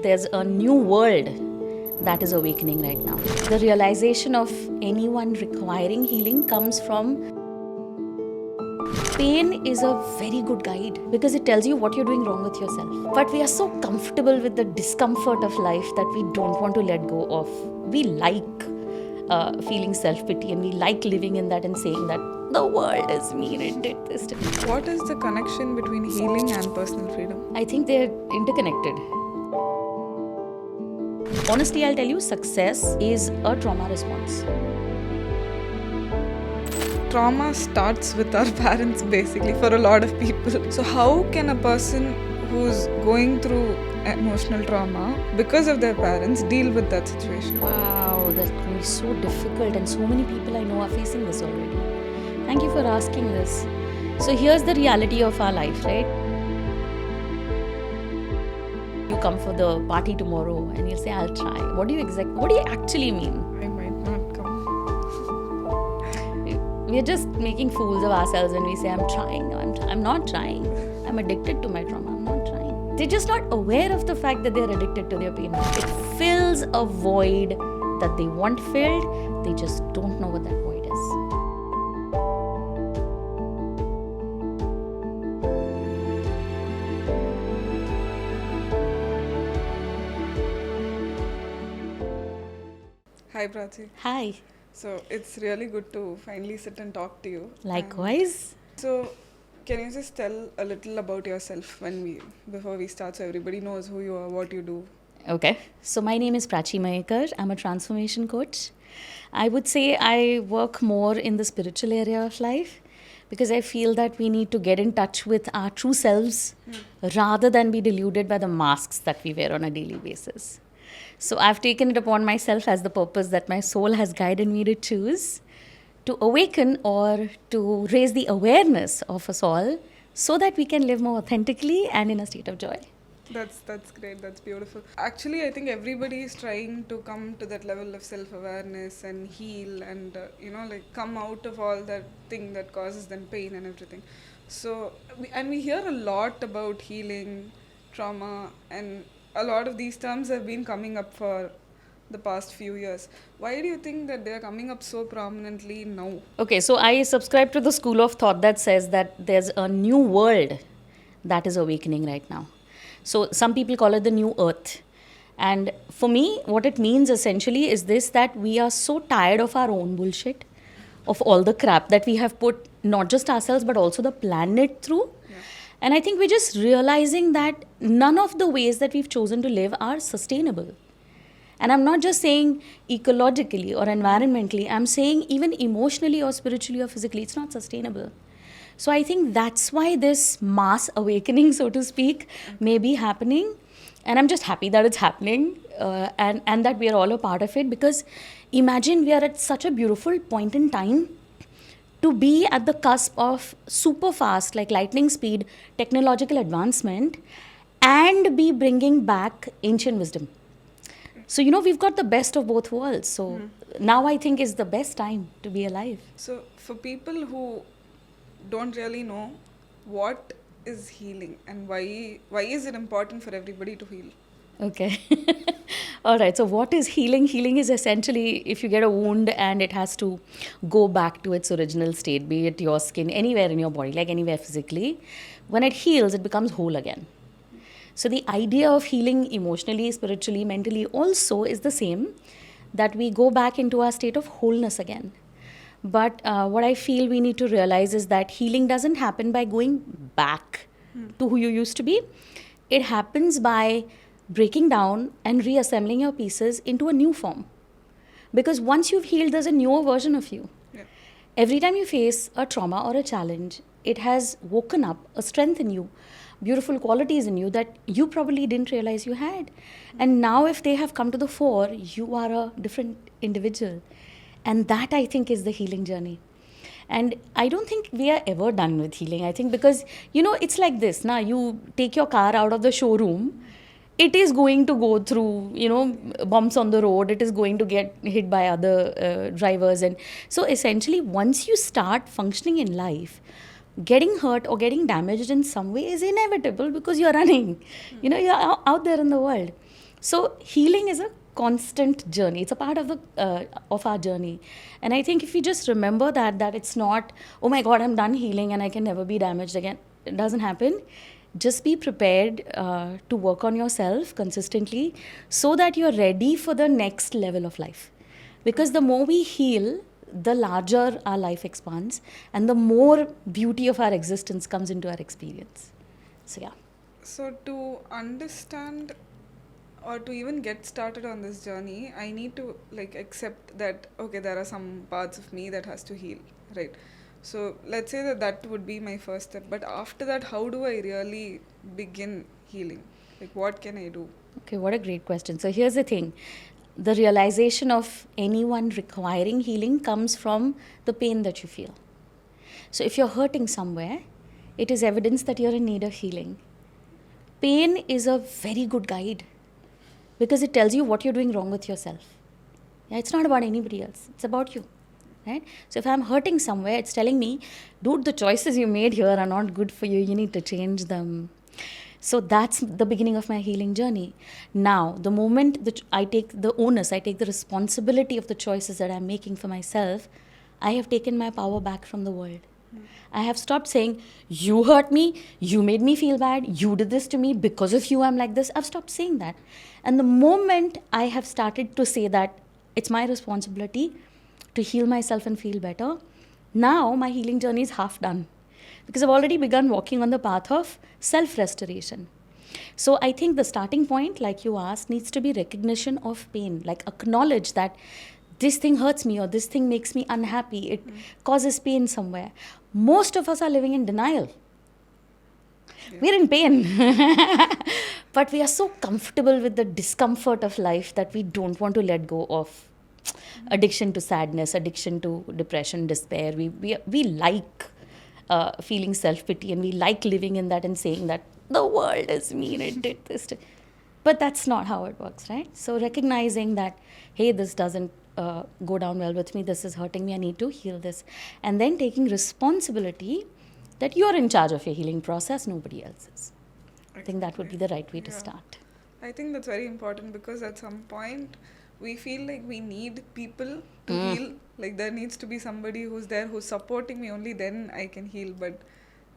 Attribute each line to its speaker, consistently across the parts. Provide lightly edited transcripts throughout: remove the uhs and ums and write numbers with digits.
Speaker 1: There's a new world that is awakening right now. The realization of anyone requiring healing comes from pain is a very good guide because it tells you what you're doing wrong with yourself. But we are so comfortable with the discomfort of life that we don't want to let go of. We like feeling self-pity and we like living in that and saying that the world is mean and did this to me.
Speaker 2: What is the connection between healing and personal freedom?
Speaker 1: I think they're interconnected. Honestly, I'll tell you, success is a trauma response.
Speaker 2: Trauma starts with our parents basically for a lot of people. So how can a person who's going through emotional trauma because of their parents deal with that situation?
Speaker 1: Wow, that's going to be so difficult and so many people I know are facing this already. Thank you for asking this. So here's the reality of our life, right? You come for the party tomorrow and you'll say, I'll try. What do you actually mean?
Speaker 2: I might not come.
Speaker 1: We're just making fools of ourselves when we say, I'm trying. No, I'm not trying. I'm addicted to my trauma. I'm not trying. They're just not aware of the fact that they're addicted to their pain. It fills a void that they want filled. They just don't know what that void is.
Speaker 2: Hi Prachi.
Speaker 1: Hi.
Speaker 2: So it's really good to finally sit and talk to you.
Speaker 1: Likewise.
Speaker 2: So can you just tell a little about yourself before we start so everybody knows who you are, what you do?
Speaker 1: Okay. So my name is Prachi Mayekar. I'm a transformation coach. I would say I work more in the spiritual area of life because I feel that we need to get in touch with our true selves rather than be deluded by the masks that we wear on a daily basis. So I've taken it upon myself as the purpose that my soul has guided me to choose to awaken or to raise the awareness of us all so that we can live more authentically and in a state of joy.
Speaker 2: That's great. That's beautiful. Actually, I think everybody is trying to come to that level of self-awareness and heal and, come out of all that thing that causes them pain and everything. So, we hear a lot about healing, trauma, and a lot of these terms have been coming up for the past few years. Why do you think that they're coming up so prominently now?
Speaker 1: Okay, so I subscribe to the school of thought that says that there's a new world that is awakening right now. So some people call it the new earth. And for me, what it means essentially is this, that we are so tired of our own bullshit, of all the crap that we have put not just ourselves but also the planet through. Yeah. And I think we're just realizing that none of the ways that we've chosen to live are sustainable. And I'm not just saying ecologically or environmentally, I'm saying even emotionally or spiritually or physically, it's not sustainable. So I think that's why this mass awakening, so to speak, may be happening. And I'm just happy that it's happening and that we are all a part of it. Because imagine we are at such a beautiful point in time to be at the cusp of super fast, like lightning speed, technological advancement and be bringing back ancient wisdom. So, we've got the best of both worlds. So now I think is the best time to be alive.
Speaker 2: So for people who don't really know what is healing and why is it important for everybody to heal?
Speaker 1: Okay. All right. So what is healing? Healing is essentially if you get a wound and it has to go back to its original state, be it your skin, anywhere in your body, like anywhere physically. When it heals, it becomes whole again. So the idea of healing emotionally, spiritually, mentally also is the same, that we go back into our state of wholeness again. But what I feel we need to realize is that healing doesn't happen by going back to who you used to be. It happens by breaking down and reassembling your pieces into a new form. Because once you've healed, there's a newer version of you. Yeah. Every time you face a trauma or a challenge, it has woken up a strength in you, beautiful qualities in you that you probably didn't realize you had. And now if they have come to the fore, you are a different individual. And that, I think, is the healing journey. And I don't think we are ever done with healing. I think because, it's like this. Now, you take your car out of the showroom, it is going to go through, bumps on the road. It is going to get hit by other drivers. And so essentially, once you start functioning in life, getting hurt or getting damaged in some way is inevitable because you're running. You're out there in the world. So healing is a constant journey. It's a part of our journey, and I think if we just remember that it's not, oh my God, I'm done healing and I can never be damaged again. It doesn't happen. Just be prepared to work on yourself consistently, so that you're ready for the next level of life. Because the more we heal, the larger our life expands, and the more beauty of our existence comes into our experience. So yeah.
Speaker 2: So to understand or to even get started on this journey, I need to like accept that okay, there are some parts of me that has to heal, right? So let's say that would be my first step. But after that, how do I really begin healing? Like, what can I do?
Speaker 1: Okay, what a great question. So here's the thing. The realization of anyone requiring healing comes from the pain that you feel. So if you're hurting somewhere, it is evidence that you're in need of healing. Pain is a very good guide because it tells you what you're doing wrong with yourself. Yeah, it's not about anybody else. It's about you. Right? So if I'm hurting somewhere, it's telling me, dude, the choices you made here are not good for you. You need to change them. So that's the beginning of my healing journey. Now, the moment that I take the onus, I take the responsibility of the choices that I'm making for myself, I have taken my power back from the world. I have stopped saying, you hurt me, you made me feel bad, you did this to me, because of you I'm like this. I've stopped saying that. And the moment I have started to say that it's my responsibility to heal myself and feel better, now my healing journey is half done. Because I've already begun walking on the path of self-restoration. So I think the starting point, like you asked, needs to be recognition of pain. Like acknowledge that this thing hurts me or this thing makes me unhappy. It causes pain somewhere. Most of us are living in denial. Yeah. We're in pain. But we are so comfortable with the discomfort of life that we don't want to let go of addiction to sadness, addiction to depression, despair. We like feeling self-pity, and we like living in that and saying that the world is mean, it did this. But that's not how it works, right? So recognizing that, hey, this doesn't go down well with me, this is hurting me, I need to heal this. And then taking responsibility that you're in charge of your healing process, nobody else is. I think that would be the right way to start.
Speaker 2: I think that's very important because at some point we feel like we need people to heal. Like there needs to be somebody who's there who's supporting me, only then I can heal. But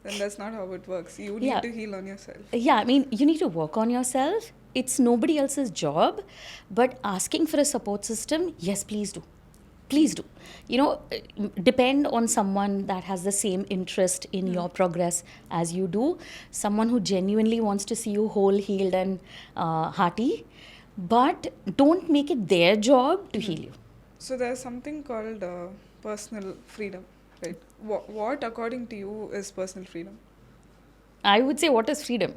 Speaker 2: then that's not how it works. You need to heal on yourself.
Speaker 1: Yeah, I mean, you need to work on yourself. It's nobody else's job. But asking for a support system, yes, please do. Please do. You know, depend on someone that has the same interest in your progress as you do. Someone who genuinely wants to see you whole, healed and hearty. But don't make it their job to heal you.
Speaker 2: So there's something called personal freedom, right? What according to you is personal freedom?
Speaker 1: I would say, what is freedom?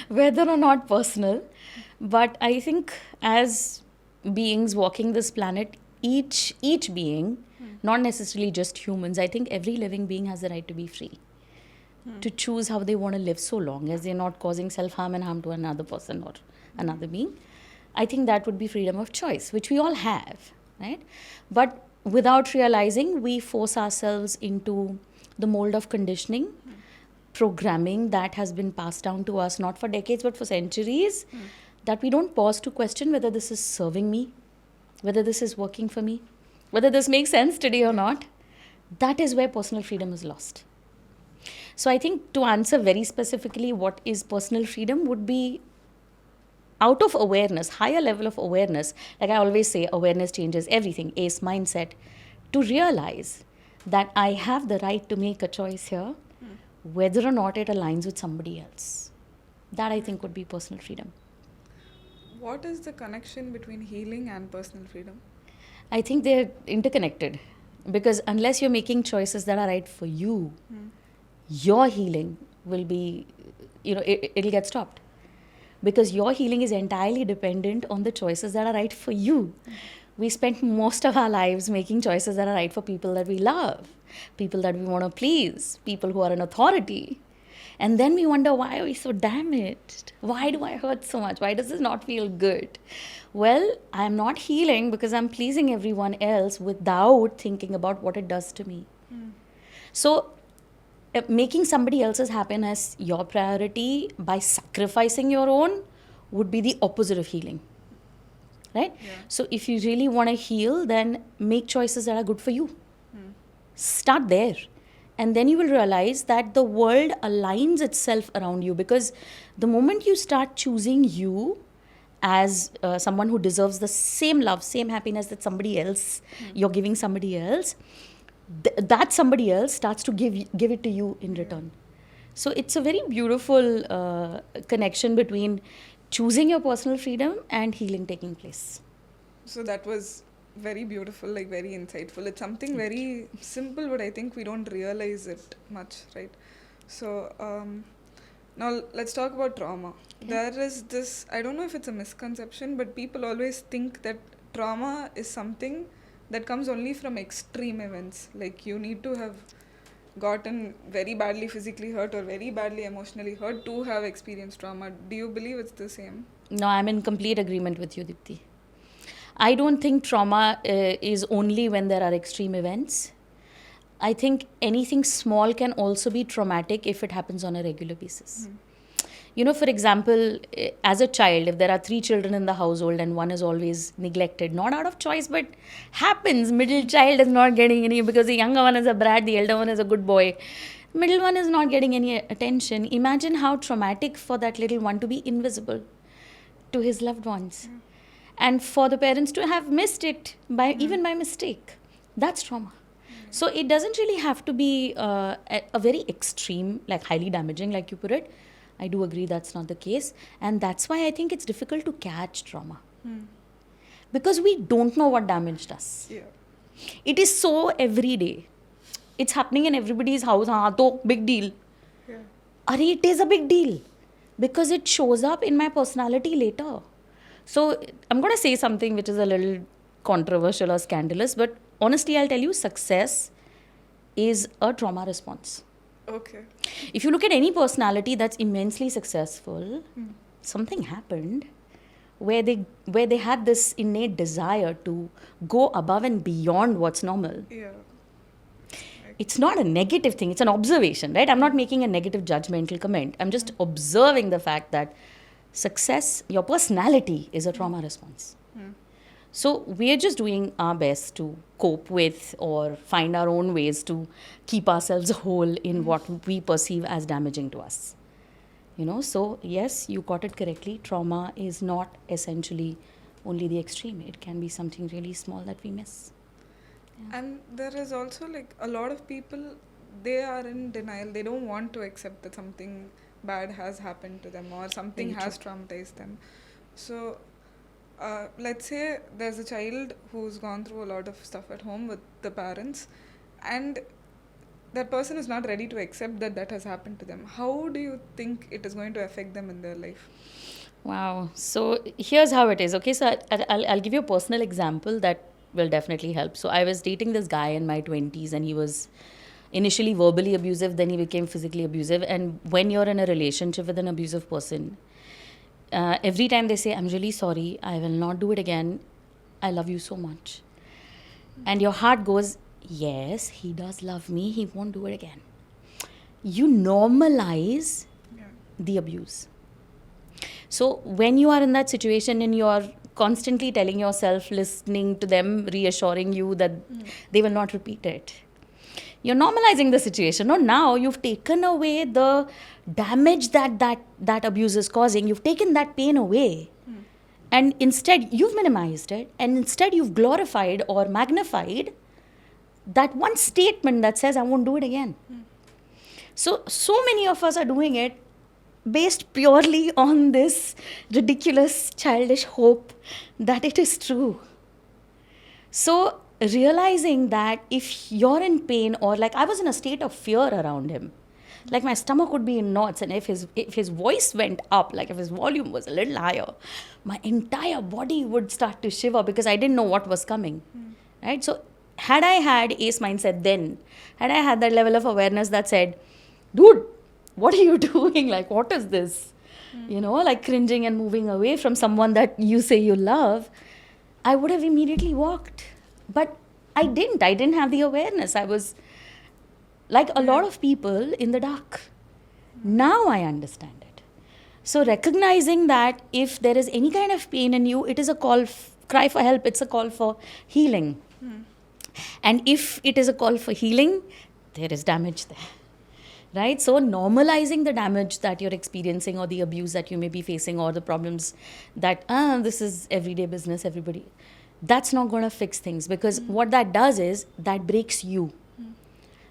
Speaker 1: Whether or not personal. But I think as beings walking this planet, each being, not necessarily just humans, I think every living being has the right to be free. To choose how they want to live, so long as they're not causing self-harm and harm to another person or another being. I think that would be freedom of choice, which we all have, right? But without realizing, we force ourselves into the mold of conditioning, programming that has been passed down to us, not for decades, but for centuries, that we don't pause to question whether this is serving me, whether this is working for me, whether this makes sense today or not. That is where personal freedom is lost. So I think to answer very specifically what is personal freedom would be out of awareness, higher level of awareness. Like I always say, awareness changes everything, ACE mindset, to realize that I have the right to make a choice here, whether or not it aligns with somebody else. That I think would be personal freedom.
Speaker 2: What is the connection between healing and personal freedom?
Speaker 1: I think they're interconnected, because unless you're making choices that are right for you, your healing will be, it'll get stopped. Because your healing is entirely dependent on the choices that are right for you. We spend most of our lives making choices that are right for people that we love, people that we want to please, people who are in authority. And then we wonder, why are we so damaged? Why do I hurt so much? Why does this not feel good? Well, I'm not healing because I'm pleasing everyone else without thinking about what it does to me. So making somebody else's happiness your priority by sacrificing your own would be the opposite of healing. Right?
Speaker 2: Yeah.
Speaker 1: So if you really want to heal, then make choices that are good for you. Start there. And then you will realize that the world aligns itself around you, because the moment you start choosing you as someone who deserves the same love, same happiness that somebody else, you're giving somebody else, that somebody else starts to give it to you in return. So it's a very beautiful connection between choosing your personal freedom and healing taking place.
Speaker 2: So that was very beautiful, like very insightful. It's something very simple, but I think we don't realize it much, right? So now let's talk about trauma.
Speaker 1: Okay.
Speaker 2: There is this, I don't know if it's a misconception, but people always think that trauma is something that comes only from extreme events. Like you need to have gotten very badly physically hurt or very badly emotionally hurt to have experienced trauma. Do you believe it's the same?
Speaker 1: No, I'm in complete agreement with you, Dipti. I don't think trauma is only when there are extreme events. I think anything small can also be traumatic if it happens on a regular basis. You know, for example, as a child, if there are 3 children in the household and one is always neglected, not out of choice, but happens, middle child is not getting any, because the younger one is a brat, the elder one is a good boy. Middle one is not getting any attention. Imagine how traumatic for that little one to be invisible to his loved ones. And for the parents to have missed it even by mistake. That's trauma. So it doesn't really have to be a very extreme, like highly damaging, like you put it. I do agree that's not the case. And that's why I think it's difficult to catch trauma. Because we don't know what damaged us.
Speaker 2: Yeah.
Speaker 1: It is so everyday. It's happening in everybody's house. To big deal.
Speaker 2: Yeah.
Speaker 1: It is a big deal. Because it shows up in my personality later. So I'm going to say something which is a little controversial or scandalous, but honestly, I'll tell you, success is a trauma response.
Speaker 2: Okay.
Speaker 1: If you look at any personality that's immensely successful, something happened where they had this innate desire to go above and beyond what's normal.
Speaker 2: Yeah.
Speaker 1: It's not a negative thing, it's an observation, right? I'm not making a negative judgmental comment. I'm just observing the fact that success, your personality is a trauma response. So we're just doing our best to cope with or find our own ways to keep ourselves whole in what we perceive as damaging to us. You know, so yes, you got it correctly. Trauma is not essentially only the extreme. It can be something really small that we miss. Yeah.
Speaker 2: And there is also like a lot of people, they are in denial. They don't want to accept that something bad has happened to them or something
Speaker 1: Very
Speaker 2: has
Speaker 1: true.
Speaker 2: traumatized them. So let's say there's a child who's gone through a lot of stuff at home with the parents, and that person is not ready to accept that that has happened to them. How do you think it is going to affect them in their life?
Speaker 1: Wow. So here's how it is. Okay, so I'll give you a personal example that will definitely help. So I was dating this guy in my 20s, and he was initially verbally abusive, then he became physically abusive. And when you're in a relationship with an abusive person, every time they say, I'm really sorry, I will not do it again, I love you so much. And your heart goes, yes, he does love me, he won't do it again. You normalize the abuse. So when you are in that situation and you are constantly telling yourself, listening to them, reassuring you that they will not repeat it, you're normalizing the situation. No, now you've taken away the damage that abuse is causing. You've taken that pain away. And instead, you've minimized it. And instead, you've glorified or magnified that one statement that says, I won't do it again. So many of us are doing it based purely on this ridiculous, childish hope that it is true. So realizing that if you're in pain, or like I was in a state of fear around him, like my stomach would be in knots, and if his voice went up, like if his volume was a little higher, my entire body would start to shiver because I didn't know what was coming. Right? So had I had ace mindset then, had I had that level of awareness that said, dude, what are you doing? Like, what is this? You know, like cringing and moving away from someone that you say you love, I would have immediately walked. But I didn't have the awareness. I was like a lot of people in the dark. Now I understand it. So recognizing that if there is any kind of pain in you, it is a cry for help. It's a call for healing. And if it is a call for healing, there is damage there. Right? So normalizing the damage that you're experiencing or the abuse that you may be facing or the problems that, this is everyday business, everybody. That's not going to fix things, because what that does is that breaks you.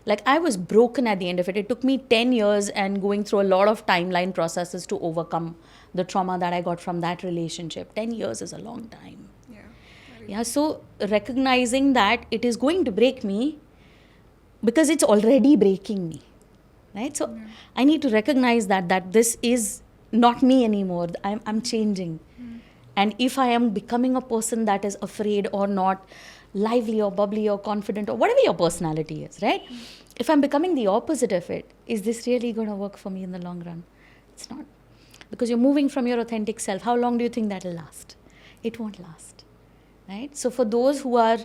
Speaker 1: Like, I was broken at the end of it. It took me 10 years and going through a lot of timeline processes to overcome the trauma that I got from that relationship. 10 years is a long time. Yeah, so recognizing that it is going to break me because it's already breaking me. Right? So I need to recognize that this is not me anymore. I'm changing. And if I am becoming a person that is afraid or not lively or bubbly or confident or whatever your personality is, right? If I'm becoming the opposite of it, is this really going to work for me in the long run? It's not. Because you're moving from your authentic self. How long do you think that'll last? It won't last. Right? So for those who are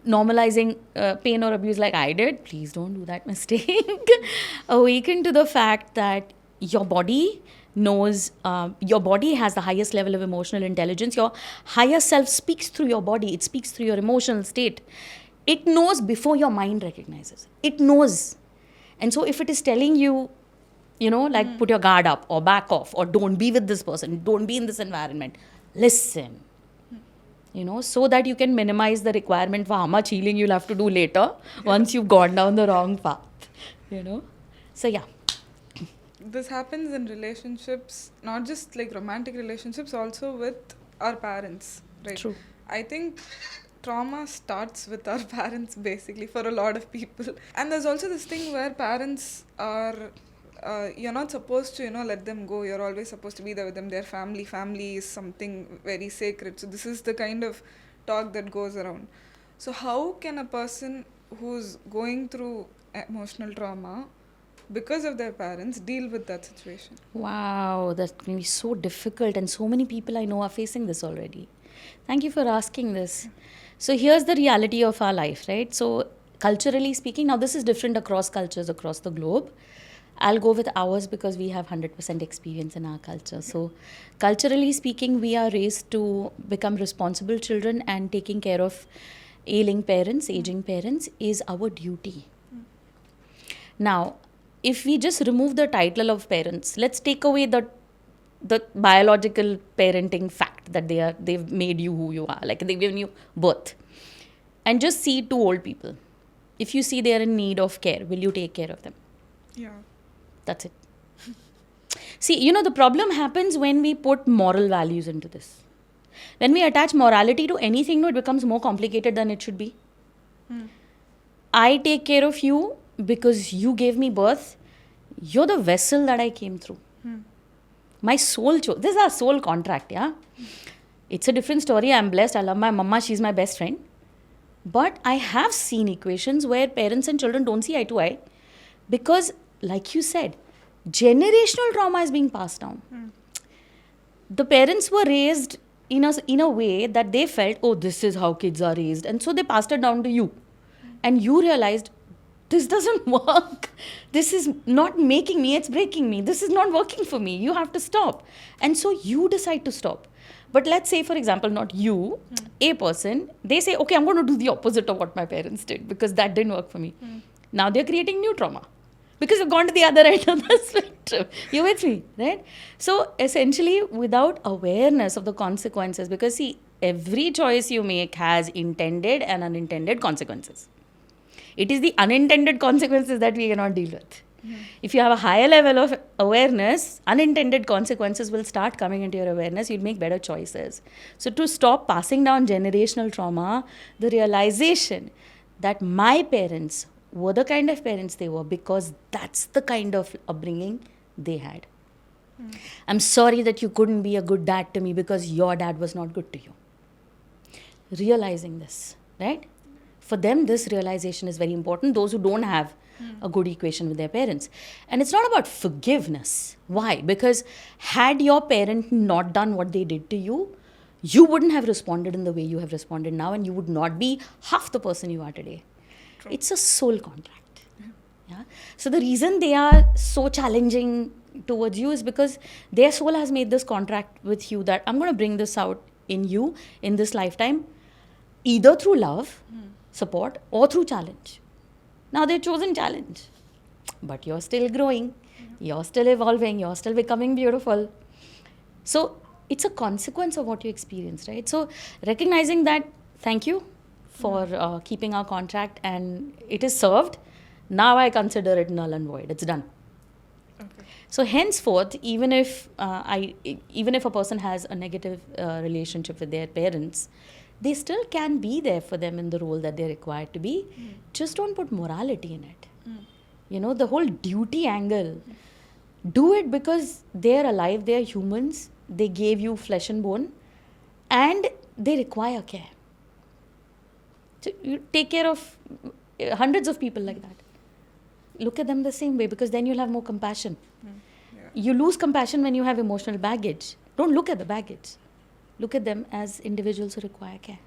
Speaker 1: normalizing pain or abuse like I did, please don't do that mistake. Awaken to the fact that your body knows, your body has the highest level of emotional intelligence. Your higher self speaks through your body. It speaks through your emotional state. It knows before your mind recognizes. It knows. And so if it is telling you, like put your guard up or back off or don't be with this person, don't be in this environment, listen. So that you can minimize the requirement for how much healing you'll have to do later once you've gone down the wrong path, So, yeah.
Speaker 2: This happens in relationships, not just like romantic relationships, also with our parents, right?
Speaker 1: True.
Speaker 2: I think trauma starts with our parents basically for a lot of people. And there's also this thing where parents are... you're not supposed to, let them go. You're always supposed to be there with them. Their family. Family is something very sacred. So this is the kind of talk that goes around. So how can a person who's going through emotional trauma because of their parents deal with that situation?
Speaker 1: Wow, that can be so difficult, and so many people I know are facing this already. Thank you for asking this. So here's the reality of our life, right? So culturally speaking, now this is different across cultures across the globe. I'll go with ours because we have 100% experience in our culture. So culturally speaking, we are raised to become responsible children, and taking care of aging parents is our duty. Now, if we just remove the title of parents, let's take away the biological parenting fact that they've made you who you are, like they've given you birth, and just see two old people. If you see they're in need of care, will you take care of them?
Speaker 2: Yeah.
Speaker 1: That's it. See, the problem happens when we put moral values into this. When we attach morality to anything, it becomes more complicated than it should be. I take care of you because you gave me birth. You're the vessel that I came through. My soul this is our soul contract, yeah? It's a different story. I'm blessed. I love my mama. She's my best friend. But I have seen equations where parents and children don't see eye to eye because, like you said, generational trauma is being passed down. The parents were raised in a way that they felt, oh, this is how kids are raised. And so they passed it down to you. And you realized, this doesn't work. This is not making me, it's breaking me. This is not working for me. You have to stop. And so you decide to stop. But let's say, for example, not you, a person, they say, okay, I'm going to do the opposite of what my parents did because that didn't work for me. Now they're creating new trauma because you've gone to the other end of the spectrum. You with me, right? So essentially, without awareness of the consequences, because see, every choice you make has intended and unintended consequences. It is the unintended consequences that we cannot deal with. If you have a higher level of awareness, unintended consequences will start coming into your awareness. You'll make better choices. So to stop passing down generational trauma, the realization that my parents were the kind of parents they were because that's the kind of upbringing they had. I'm sorry that you couldn't be a good dad to me because your dad was not good to you. Realizing this, right? For them, this realization is very important. Those who don't have a good equation with their parents. And it's not about forgiveness. Why? Because had your parent not done what they did to you, you wouldn't have responded in the way you have responded now, and you would not be half the person you are today. True. It's a soul contract. Yeah. So the reason they are so challenging towards you is because their soul has made this contract with you that I'm going to bring this out in you in this lifetime, either through love, support, or through challenge. Now they've chosen challenge, but you're still growing, you're still evolving, you're still becoming beautiful. So it's a consequence of what you experienced, right? So recognizing that, thank you for keeping our contract, and it is served. Now I consider it null and void. It's done.
Speaker 2: Okay.
Speaker 1: So henceforth, even if a person has a negative relationship with their parents, they still can be there for them in the role that they're required to be. Just don't put morality in it. The whole duty angle. Do it because they're alive, they're humans, they gave you flesh and bone, and they require care. So you take care of hundreds of people like that. Look at them the same way, because then you'll have more compassion. You lose compassion when you have emotional baggage. Don't look at the baggage. Look at them as individuals who require care.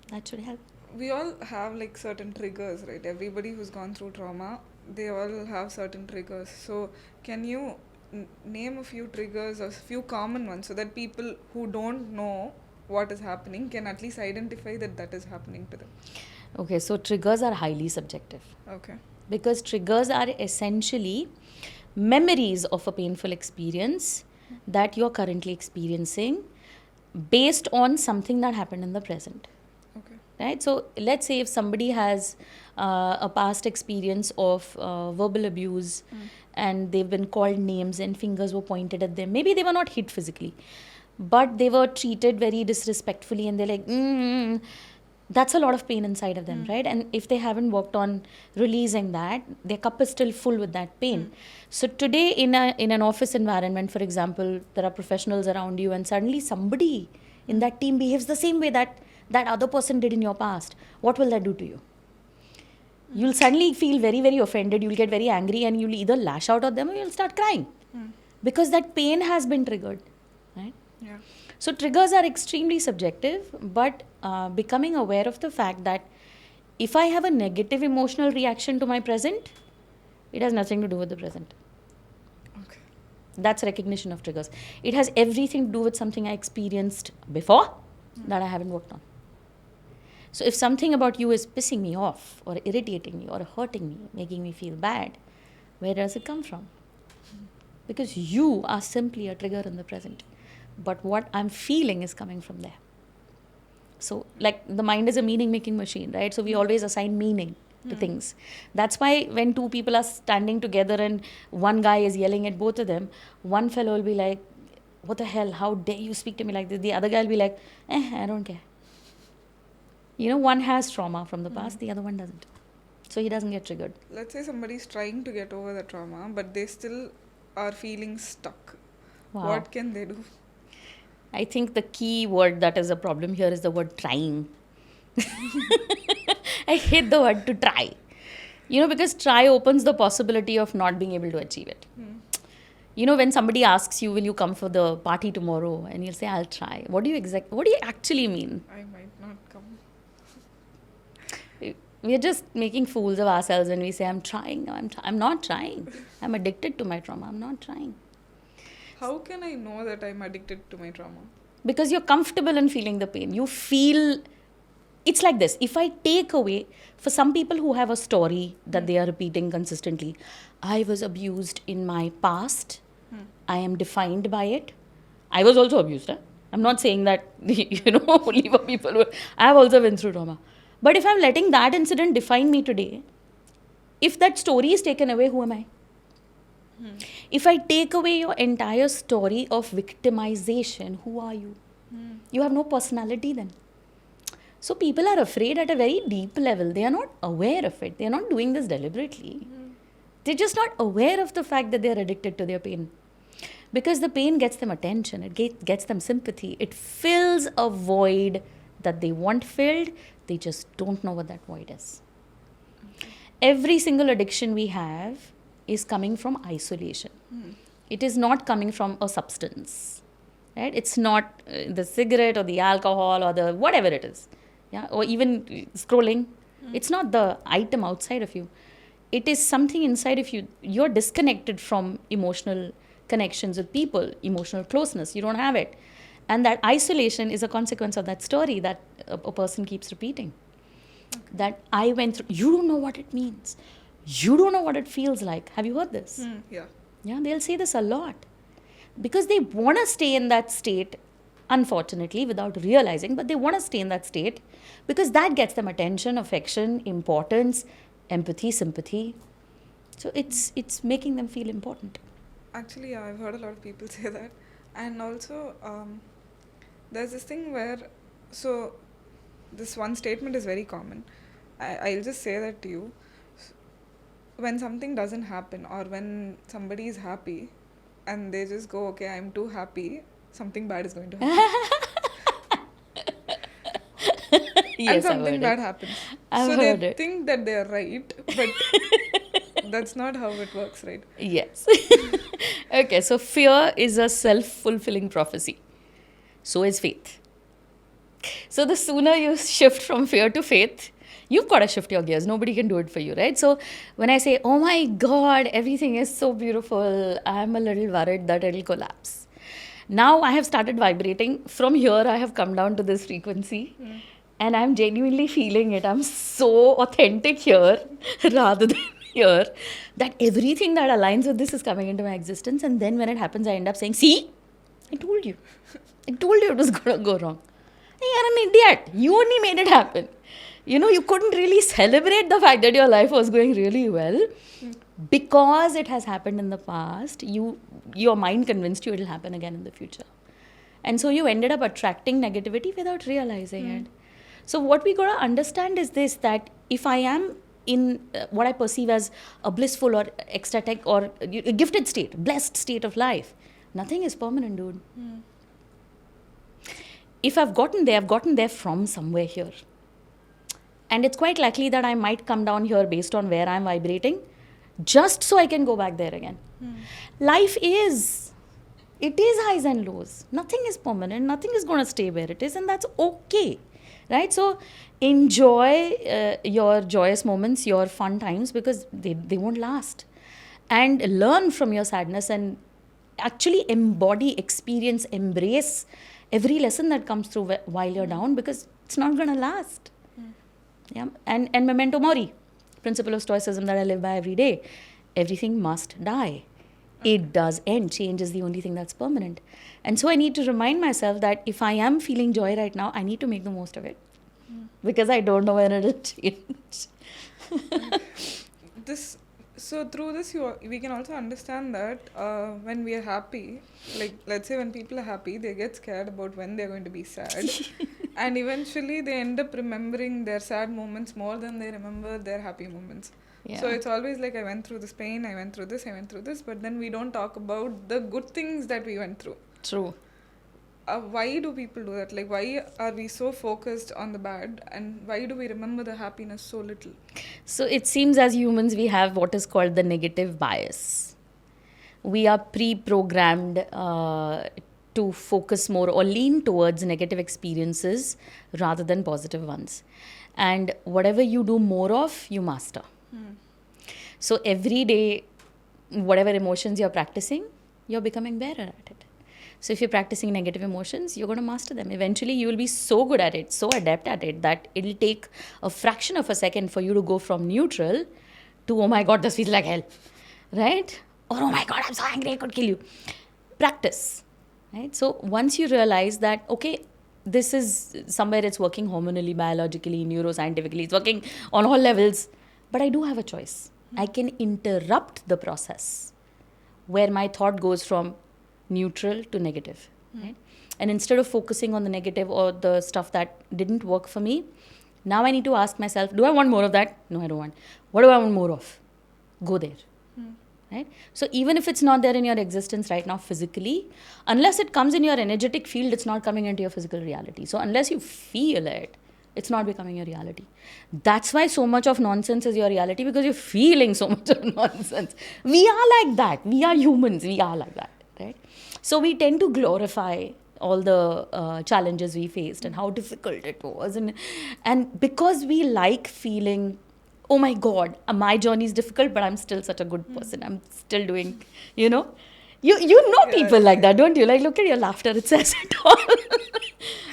Speaker 1: That should help.
Speaker 2: We all have like certain triggers, right? Everybody who's gone through trauma, they all have certain triggers. So can you name a few triggers or a few common ones so that people who don't know what is happening can at least identify that is happening to them?
Speaker 1: Okay, so triggers are highly subjective.
Speaker 2: Okay.
Speaker 1: Because triggers are essentially memories of a painful experience that you're currently experiencing based on something that happened in the present.
Speaker 2: Okay.
Speaker 1: Right? So let's say if somebody has a past experience of verbal abuse and they've been called names and fingers were pointed at them. Maybe they were not hit physically, but they were treated very disrespectfully, and they're like, that's a lot of pain inside of them, right? And if they haven't worked on releasing that, their cup is still full with that pain. So today in an office environment, for example, there are professionals around you, and suddenly somebody in that team behaves the same way that other person did in your past. What will that do to you? You'll suddenly feel very, very offended. You'll get very angry, and you'll either lash out at them or you'll start crying because that pain has been triggered, right?
Speaker 2: Yeah.
Speaker 1: So triggers are extremely subjective, but becoming aware of the fact that if I have a negative emotional reaction to my present, it has nothing to do with the present.
Speaker 2: Okay.
Speaker 1: That's recognition of triggers. It has everything to do with something I experienced before that I haven't worked on. So if something about you is pissing me off or irritating me or hurting me, making me feel bad, where does it come from? Because you are simply a trigger in the present. But what I'm feeling is coming from there. So like the mind is a meaning-making machine, right? So we always assign meaning to things. That's why when two people are standing together and one guy is yelling at both of them, one fellow will be like, what the hell, how dare you speak to me like this? The other guy will be like, I don't care. One has trauma from the past, the other one doesn't. So he doesn't get triggered.
Speaker 2: Let's say somebody's trying to get over the trauma, but they still are feeling stuck.
Speaker 1: Wow.
Speaker 2: What can they do?
Speaker 1: I think the key word that is a problem here is the word trying. I hate the word to try. Because try opens the possibility of not being able to achieve it. When somebody asks you, will you come for the party tomorrow? And you'll say, I'll try. What do you actually mean?
Speaker 2: I might not come.
Speaker 1: We're just making fools of ourselves when we say, I'm trying. No, I'm not trying. I'm addicted to my trauma. I'm not trying.
Speaker 2: How can I know that I'm addicted to my trauma?
Speaker 1: Because you're comfortable in feeling the pain. You feel... It's like this. If I take away... For some people who have a story that they are repeating consistently, I was abused in my past. I am defined by it. I was also abused. I'm not saying that, only for people who... I have also been through trauma. But if I'm letting that incident define me today, if that story is taken away, who am I? If I take away your entire story of victimization, who are you? You have no personality then. So people are afraid at a very deep level. They are not aware of it. They are not doing this deliberately. They're just not aware of the fact that they're addicted to their pain. Because the pain gets them attention. It gets them sympathy. It fills a void that they want filled. They just don't know what that void is. Every single addiction we have is coming from isolation. It is not coming from a substance, right? It's not the cigarette or the alcohol or the whatever it is, or even scrolling. It's not the item outside of you. It is something inside of you. You're disconnected from emotional connections with people, emotional closeness. You don't have it. And that isolation is a consequence of that story that a person keeps repeating. That I went through, you don't know what it means. You don't know what it feels like. Have you heard this?
Speaker 2: Yeah.
Speaker 1: Yeah, they'll say this a lot. Because they want to stay in that state, unfortunately, without realizing, but they want to stay in that state because that gets them attention, affection, importance, empathy, sympathy. So it's making them feel important.
Speaker 2: Actually, yeah, I've heard a lot of people say that. And also, there's this thing where, so this one statement is very common. I'll just say that to you. When something doesn't happen, or when somebody is happy and they just go, okay, I'm too happy, something bad is going to happen.
Speaker 1: Yes,
Speaker 2: and something bad happens.
Speaker 1: I've
Speaker 2: so
Speaker 1: heard
Speaker 2: they
Speaker 1: it.
Speaker 2: think that they're right, but that's not how it works, right?
Speaker 1: Yes. Okay, so fear is a self-fulfilling prophecy. So is faith. So the sooner you shift from fear to faith, you've got to shift your gears. Nobody can do it for you, right? So when I say, oh my God, everything is so beautiful, I'm a little worried that it'll collapse. Now I have started vibrating. From here, I have come down to this frequency. And I'm genuinely feeling it. I'm so authentic here rather than here that everything that aligns with this is coming into my existence. And then when it happens, I end up saying, see, I told you. I told you it was going to go wrong. You're an idiot. You only made it happen. You couldn't really celebrate the fact that your life was going really well because it has happened in the past. Your mind convinced you it'll happen again in the future. And so you ended up attracting negativity without realizing it. So what we got to understand is this, that if I am in what I perceive as a blissful or ecstatic or a gifted state, blessed state of life, nothing is permanent, dude. If I've gotten there from somewhere here. And it's quite likely that I might come down here based on where I'm vibrating, just so I can go back there again. Life is highs and lows. Nothing is permanent. Nothing is going to stay where it is, and that's okay. Right? So enjoy your joyous moments, your fun times, because they won't last. And learn from your sadness and actually embody, experience, embrace every lesson that comes through while you're down, because it's not going to last. Yeah. And memento mori, principle of stoicism that I live by every day. Everything must die. It does end. Change is the only thing that's permanent. And so I need to remind myself that if I am feeling joy right now, I need to make the most of it. Because I don't know when it'll change.
Speaker 2: So through this, we can also understand that when we are happy, like let's say when people are happy, they get scared about when they're going to be sad. And eventually they end up remembering their sad moments more than they remember their happy moments.
Speaker 1: Yeah.
Speaker 2: So it's always like, I went through this pain, I went through this, but then we don't talk about the good things that we went through.
Speaker 1: True.
Speaker 2: Why do people do that? Like, why are we so focused on the bad, and why do we remember the happiness so little?
Speaker 1: So it seems as humans we have what is called the negative bias. We are pre-programmed to focus more or lean towards negative experiences rather than positive ones. And whatever you do more of, you master. So every day, whatever emotions you're practicing, you're becoming better at it. So if you're practicing negative emotions, you're going to master them. Eventually, you will be so good at it, so adept at it, that it'll take a fraction of a second for you to go from neutral to, oh my God, this feels like hell, right? Or, oh my God, I'm so angry, I could kill you. Practice, right? So once you realize that, okay, this is somewhere it's working hormonally, biologically, neuroscientifically, it's working on all levels, but I do have a choice. I can interrupt the process where my thought goes from neutral to negative. Right? And instead of focusing on the negative or the stuff that didn't work for me, now I need to ask myself, do I want more of that? No, I don't want. What do I want more of? Go there. Right? So even if it's not there in your existence right now physically, unless it comes in your energetic field, it's not coming into your physical reality. So unless you feel it, it's not becoming your reality. That's why so much of nonsense is your reality, because you're feeling so much of nonsense. We are like that. We are humans. We are like that. Right? So we tend to glorify all the challenges we faced and how difficult it was. And because we like feeling, oh my God, my journey is difficult, but I'm still such a good person. I'm still doing, You know
Speaker 2: Yeah,
Speaker 1: people
Speaker 2: yeah,
Speaker 1: like that, don't you? Like, look at your laughter, it says it all.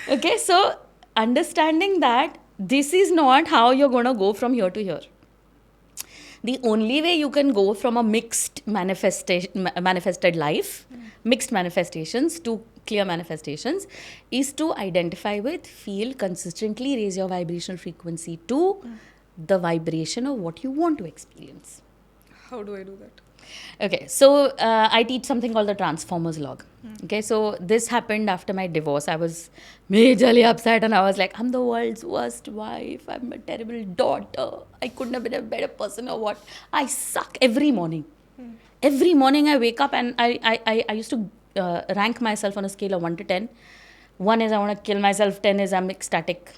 Speaker 1: Okay, so understanding that this is not how you're going to go from here to here. The only way you can go from a manifested life, mixed manifestations to clear manifestations, is to identify with, feel, consistently raise your vibrational frequency to the vibration of what you want to experience.
Speaker 2: How do I do that?
Speaker 1: Okay, so I teach something called the Transformers log. Okay, so this happened after my divorce. I was majorly upset and I was like, I'm the world's worst wife. I'm a terrible daughter. I couldn't have been a better person or what. I suck every morning. Every morning I wake up and I used to rank myself on a scale of 1 to 10. 1 is I want to kill myself, 10 is I'm ecstatic.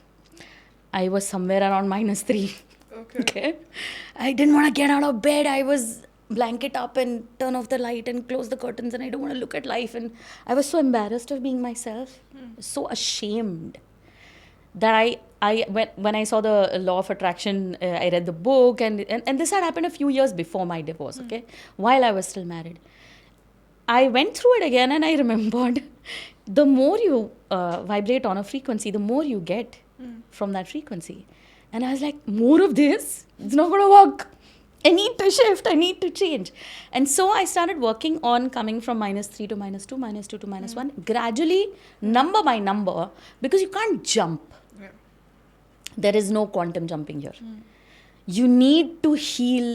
Speaker 1: I was somewhere around -3.
Speaker 2: Okay.
Speaker 1: Okay. I didn't want to get out of bed. I was blanket up and turn off the light and close the curtains, and I don't want to look at life. And I was so embarrassed of being myself, so ashamed that when I saw the law of attraction, I read the book, and this had happened a few years before my divorce, okay, while I was still married. I went through it again and I remembered the more you vibrate on a frequency, the more you get from that frequency. And I was like, more of this? It's not going to work. I need to shift. I need to change. And so I started working on coming from -3 to -2, -2 to -1, gradually, number by number, because you can't jump.
Speaker 2: Yeah.
Speaker 1: There is no quantum jumping here. You need to heal,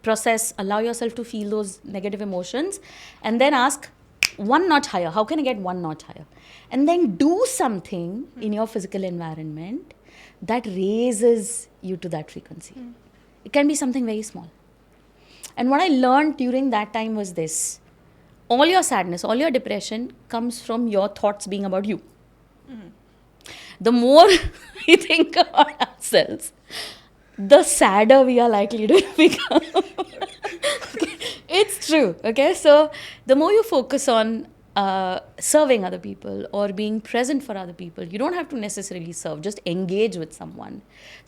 Speaker 1: process, allow yourself to feel those negative emotions, and then ask one notch higher. How can I get one notch higher? And then do something in your physical environment that raises you to that frequency. It can be something very small. And what I learned during that time was this: all your sadness, all your depression comes from your thoughts being about you. The more we think about ourselves, the sadder we are likely to become. Okay. It's true. Okay, so the more you focus on serving other people or being present for other people, you don't have to necessarily serve, just engage with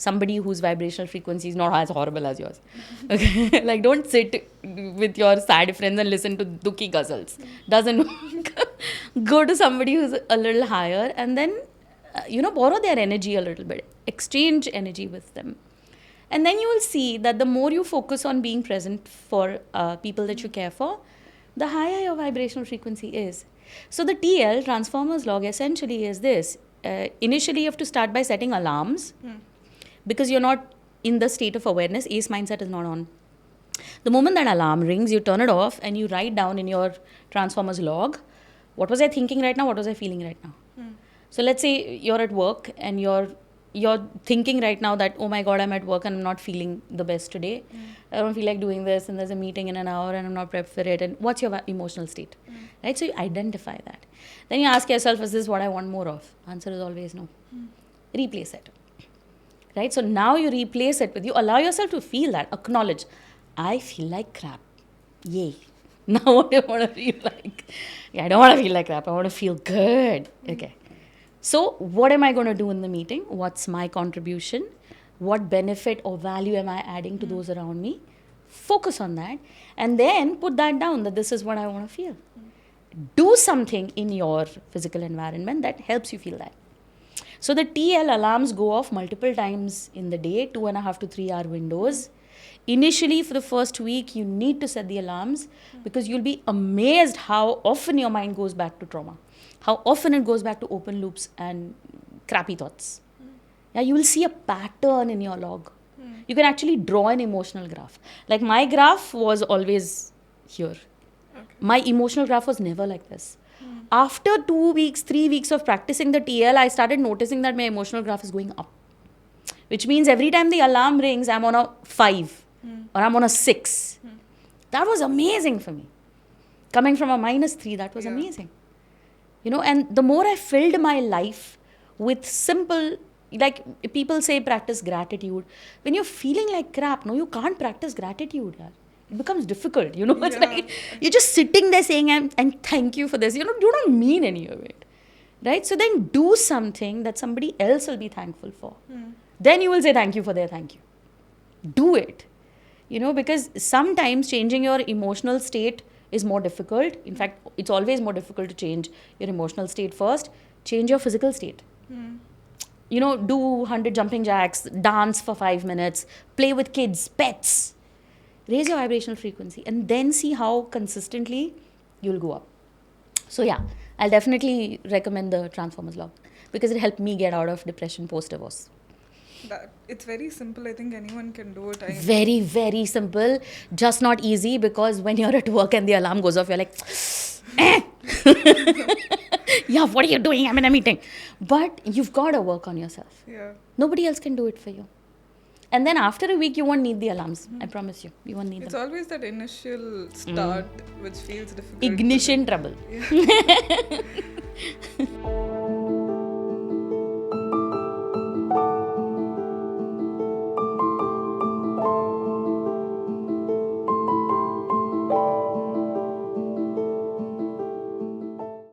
Speaker 1: somebody whose vibrational frequency is not as horrible as yours. Okay, like don't sit with your sad friends and listen to dukhi ghazals. Doesn't work. Go to somebody who's a little higher and then borrow their energy a little bit, exchange energy with them. And then you will see that the more you focus on being present for people that you care for, the higher your vibrational frequency is. So the TL, Transformers log, essentially is this. Initially, you have to start by setting alarms because you're not in the state of awareness. Ace mindset is not on. The moment that alarm rings, you turn it off and you write down in your Transformers log, what was I thinking right now? What was I feeling right now? So let's say you're at work and you're thinking right now that, oh my God, I'm at work and I'm not feeling the best today. I don't feel like doing this and there's a meeting in an hour and I'm not prepped for it. And what's your emotional state? Right? So you identify that. Then you ask yourself, is this what I want more of? Answer is always no. Replace it. Right? So now you replace it with, you allow yourself to feel that. Acknowledge, I feel like crap. Yay. Now what do I want to feel like? Yeah, I don't want to feel like crap. I want to feel good. Okay. So what am I going to do in the meeting? What's my contribution? What benefit or value am I adding to those around me? Focus on that and then put that down, that this is what I want to feel. Do something in your physical environment that helps you feel that. So the TL alarms go off multiple times in the day, 2.5 to 3 hour windows. Initially, for the first week, you need to set the alarms because you'll be amazed how often your mind goes back to trauma. How often it goes back to open loops and crappy thoughts. Yeah, you will see a pattern in your log. You can actually draw an emotional graph. Like my graph was always here.
Speaker 2: Okay.
Speaker 1: My emotional graph was never like this. After 2 weeks, 3 weeks of practicing the TL, I started noticing that my emotional graph is going up. Which means every time the alarm rings, I'm on a 5 or I'm on a 6. That was amazing for me. Coming from a -3, that was amazing. And the more I filled my life with simple, like people say practice gratitude. When you're feeling like crap, no, you can't practice gratitude. Yaar. It becomes difficult, It's like you're just sitting there saying, and thank you for this. You don't mean any of it, right? So then do something that somebody else will be thankful for. Then you will say thank you for their thank you. Do it, because sometimes changing your emotional state is more difficult. In fact, it's always more difficult to change your emotional state first. Change your physical state. You know, do 100 jumping jacks, dance for 5 minutes, play with kids, pets. Raise your vibrational frequency and then see how consistently you'll go up. So yeah, I'll definitely recommend the Transformers log because it helped me get out of depression post-divorce.
Speaker 2: It's very simple. I think anyone can do it.
Speaker 1: Very, very simple. Just not easy because when you're at work and the alarm goes off, you're like, eh. Yeah, what are you doing? I'm in a meeting. But you've got to work on yourself.
Speaker 2: Yeah.
Speaker 1: Nobody else can do it for you. And then after a week, you won't need the alarms. I promise you. You won't need
Speaker 2: It's
Speaker 1: them.
Speaker 2: always that initial start which feels difficult.
Speaker 1: Ignition trouble.
Speaker 2: Yeah.